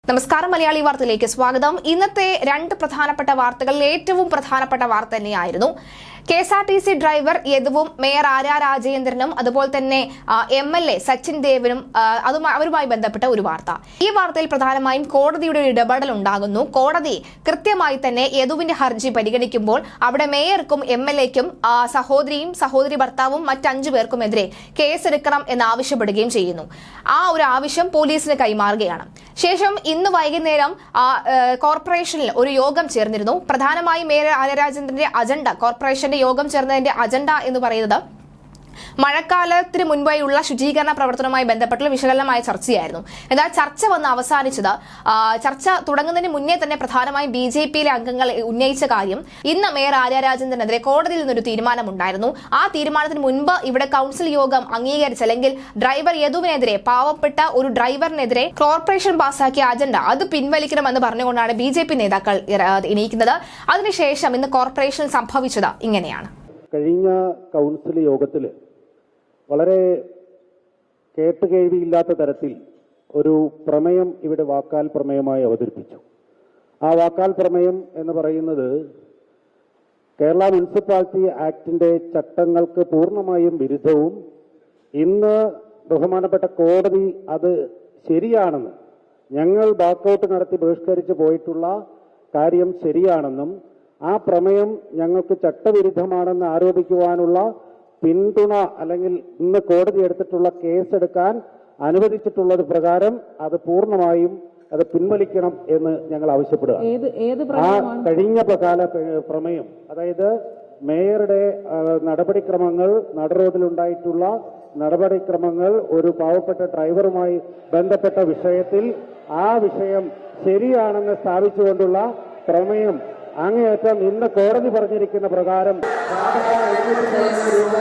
നമസ്കാരം മലയാളി വാർത്തയിലേക്ക് സ്വാഗതം. ഇന്നത്തെ രണ്ട് പ്രധാനപ്പെട്ട വാർത്തകളിൽ ഏറ്റവും പ്രധാനപ്പെട്ട വാർത്ത തന്നെയായിരുന്നു KSRTC ഡ്രൈവർ യദുവും മേയർ ആര്യ രാജേന്ദ്രനും അതുപോലെ തന്നെ MLA സച്ചിൻ ദേവനും അവരുമായി ബന്ധപ്പെട്ട ഒരു വാർത്ത. ഈ വാർത്തയിൽ പ്രധാനമായും കോടതിയുടെ ഒരു ഇടപെടൽ ഉണ്ടാകുന്നു. കോടതി കൃത്യമായി തന്നെ യദുവിന്റെ ഹർജി പരിഗണിക്കുമ്പോൾ അവിടെ മേയർക്കും MLAക്കും സഹോദരി ഭർത്താവും മറ്റ് 5 പേർക്കുമെതിരെ കേസെടുക്കണം എന്നാവശ്യപ്പെടുകയും ചെയ്യുന്നു. ആ ഒരു ആവശ്യം പോലീസിന് കൈമാറുകയാണ്. ശേഷം ഇന്ന് വൈകുന്നേരം കോർപ്പറേഷനിൽ ഒരു യോഗം ചേർന്നിരുന്നു. പ്രധാനമായും മേയർ ആര്യ രാജേന്ദ്രന്റെ അജണ്ട, കോർപ്പറേഷന്റെ യോഗം ചേർന്നതിന്റെ അജണ്ട എന്ന് പറയുന്നത് മഴക്കാലത്തിന് മുൻപായുള്ള ശുചീകരണ പ്രവർത്തനവുമായി ബന്ധപ്പെട്ടുള്ള വിശകലനമായ ചർച്ചയായിരുന്നു. എന്നാൽ ചർച്ച വന്ന് അവസാനിച്ചത് ചർച്ച തുടങ്ങുന്നതിന് മുന്നേ തന്നെ പ്രധാനമായും BJPയിലെ അംഗങ്ങൾ ഉന്നയിച്ച കാര്യം, ഇന്ന് മേയർ ആര്യ രാജേന്ദ്രനെതിരെ കോടതിയിൽ നിന്നൊരു തീരുമാനമുണ്ടായിരുന്നു. ആ തീരുമാനത്തിന് മുൻപ് ഇവിടെ കൗൺസിൽ യോഗം അംഗീകരിച്ച അല്ലെങ്കിൽ ഡ്രൈവർ യദുവിനെതിരെ, പാവപ്പെട്ട ഒരു ഡ്രൈവറിനെതിരെ കോർപ്പറേഷൻ പാസാക്കിയ അജണ്ട അത് പിൻവലിക്കണമെന്ന് പറഞ്ഞുകൊണ്ടാണ് BJP നേതാക്കൾ എണീക്കുന്നത്. അതിനുശേഷം ഇന്ന് കോർപ്പറേഷൻ സംഭവിച്ചത് ഇങ്ങനെയാണ്. കഴിഞ്ഞ കൗൺസിൽ യോഗത്തിൽ വളരെ കേട്ടുകേൾവിയില്ലാത്ത തരത്തിൽ ഒരു പ്രമേയം ഇവിടെ വാക്കാൽ പ്രമേയമായി അവതരിപ്പിച്ചു. ആ വാക്കാൽ പ്രമേയം എന്ന് പറയുന്നത് കേരള മുനിസിപ്പാലിറ്റി ആക്ടിന്റെ ചട്ടങ്ങൾക്ക് പൂർണ്ണമായും വിരുദ്ധവും, ഇന്ന് ബഹുമാനപ്പെട്ട കോടതി അത് ശരിയാണെന്ന്, ഞങ്ങൾ ബാക്കൌട്ട് നടത്തി ബഹിഷ്കരിച്ച് പോയിട്ടുള്ള കാര്യം ശരിയാണെന്നും ആ പ്രമേയം ഞങ്ങൾക്ക് ചട്ടവിരുദ്ധമാണെന്ന് ആരോപിക്കുവാനുള്ള പിന്തുണ അല്ലെങ്കിൽ ഇന്ന് കോടതി എടുത്തിട്ടുള്ള കേസെടുക്കാൻ അനുവദിച്ചിട്ടുള്ളത് പ്രകാരം അത് പൂർണ്ണമായും അത് പിൻവലിക്കണം എന്ന് ഞങ്ങൾ ആവശ്യപ്പെടുക. ആ കഴിഞ്ഞ കാല പ്രമേയം, അതായത് മേയറുടെ നടപടിക്രമങ്ങൾ, നടുറോഡിലുണ്ടായിട്ടുള്ള നടപടിക്രമങ്ങൾ, ഒരു പാവപ്പെട്ട ഡ്രൈവറുമായി ബന്ധപ്പെട്ട വിഷയത്തിൽ ആ വിഷയം ശരിയാണെന്ന് സ്ഥാപിച്ചുകൊണ്ടുള്ള പ്രമേയം അങ്ങേയറ്റം ഇന്ന് കോടതി പറഞ്ഞിരിക്കുന്ന പ്രകാരം രൂപ